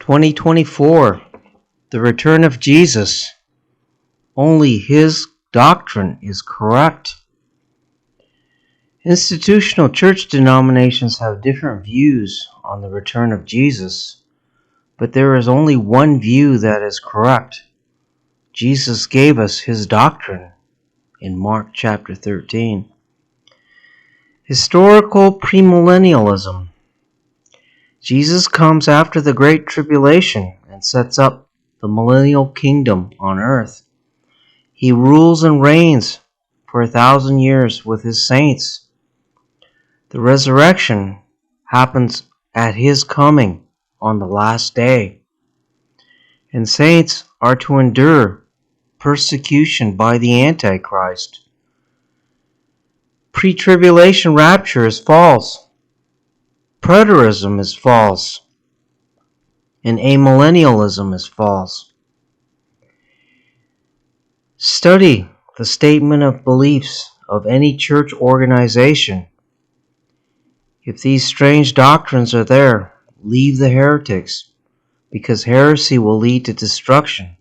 2024, the return of Jesus. Only his doctrine is correct. Institutional church denominations have different views on the return of Jesus, but there is only one view that is correct. Jesus gave us his doctrine in Mark chapter 13. Historical premillennialism. Jesus comes after the Great Tribulation and sets up the millennial kingdom on earth. He rules and reigns for 1,000 years with his saints. The resurrection happens at his coming on the last day. And saints are to endure persecution by the Antichrist. Pretribulation rapture is false. Preterism is false. And amillennialism is false. Study the statement of beliefs of any church organization. If these strange doctrines are there, leave the heretics, because heresy will lead to destruction.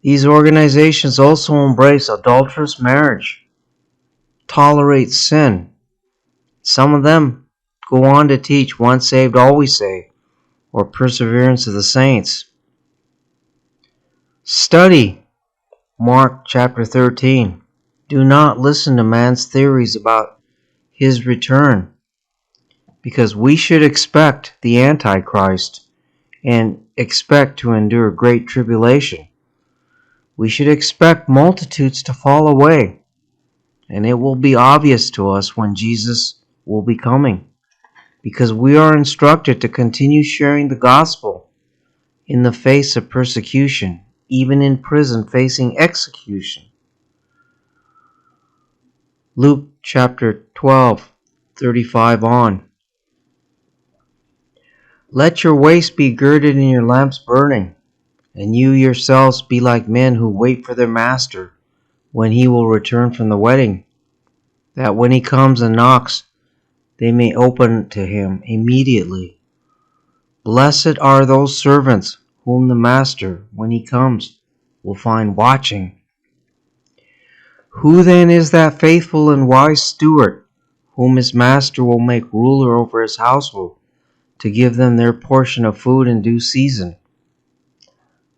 These organizations also embrace adulterous marriage, tolerate sin. Some of them go on to teach once saved, always saved, or perseverance of the saints. Study Mark chapter 13. Do not listen to man's theories about his return, because we should expect the Antichrist and expect to endure great tribulation. We should expect multitudes to fall away, and it will be obvious to us when Jesus will be coming, because we are instructed to continue sharing the gospel in the face of persecution, even in prison facing execution. Luke chapter 12, 35 on. Let your waist be girded and your lamps burning, and you yourselves be like men who wait for their master when he will return from the wedding, that when he comes and knocks, they may open to him immediately. Blessed are those servants whom the master, when he comes, will find watching. Who then is that faithful and wise steward whom his master will make ruler over his household, to give them their portion of food in due season?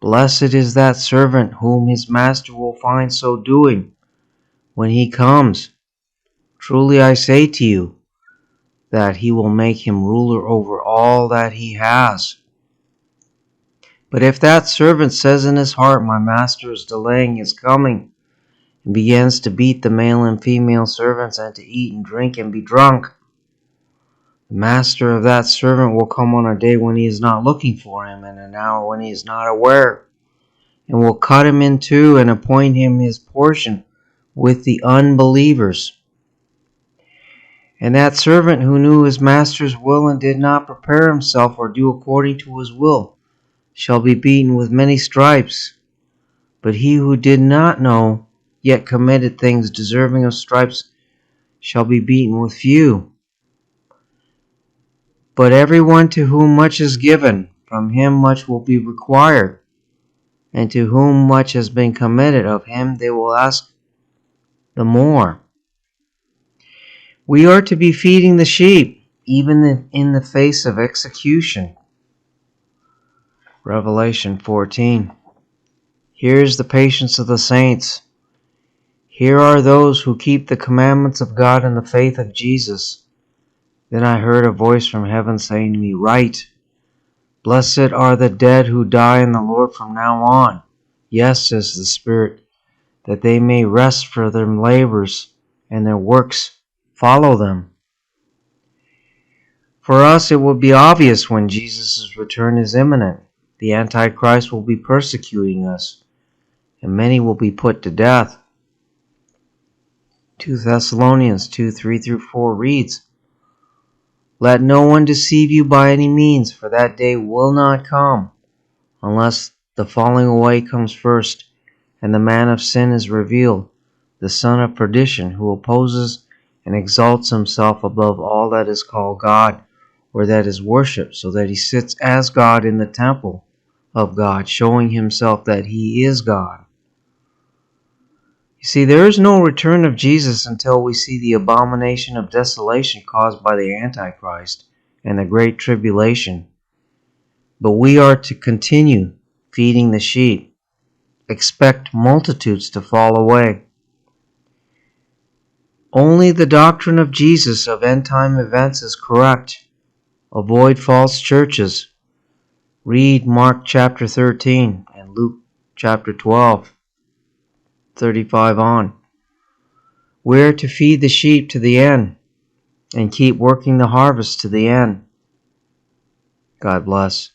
Blessed is that servant whom his master will find so doing when he comes. Truly I say to you, that he will make him ruler over all that he has. But if that servant says in his heart, my master is delaying his coming, and begins to beat the male and female servants, and to eat and drink and be drunk, the master of that servant will come on a day when he is not looking for him, and an hour when he is not aware, and will cut him in two and appoint him his portion with the unbelievers. And that servant who knew his master's will and did not prepare himself or do according to his will shall be beaten with many stripes. But he who did not know, yet committed things deserving of stripes, shall be beaten with few. But everyone to whom much is given, from him much will be required. And to whom much has been committed, of him they will ask the more. We are to be feeding the sheep, even in the face of execution. Revelation 14. Here is the patience of the saints. Here are those who keep the commandments of God and the faith of Jesus. Then I heard a voice from heaven saying to me, Write, Blessed are the dead who die in the Lord from now on. Yes, says the Spirit, that they may rest for their labors, and their works follow them. For us it will be obvious when Jesus' return is imminent. The Antichrist will be persecuting us, and many will be put to death. 2 Thessalonians 2:3-4 reads, Let no one deceive you by any means, for that day will not come, unless the falling away comes first, and the man of sin is revealed, the son of perdition, who opposes and exalts himself above all that is called God, where that is worshipped, so that he sits as God in the temple of God, showing himself that he is God. You see, there is no return of Jesus until we see the abomination of desolation caused by the Antichrist and the Great Tribulation. But we are to continue feeding the sheep. Expect multitudes to fall away. Only the doctrine of Jesus of end-time events is correct. Avoid false churches. Read Mark chapter 13 and Luke chapter 12, 35 on. We're to feed the sheep to the end and keep working the harvest to the end. God bless.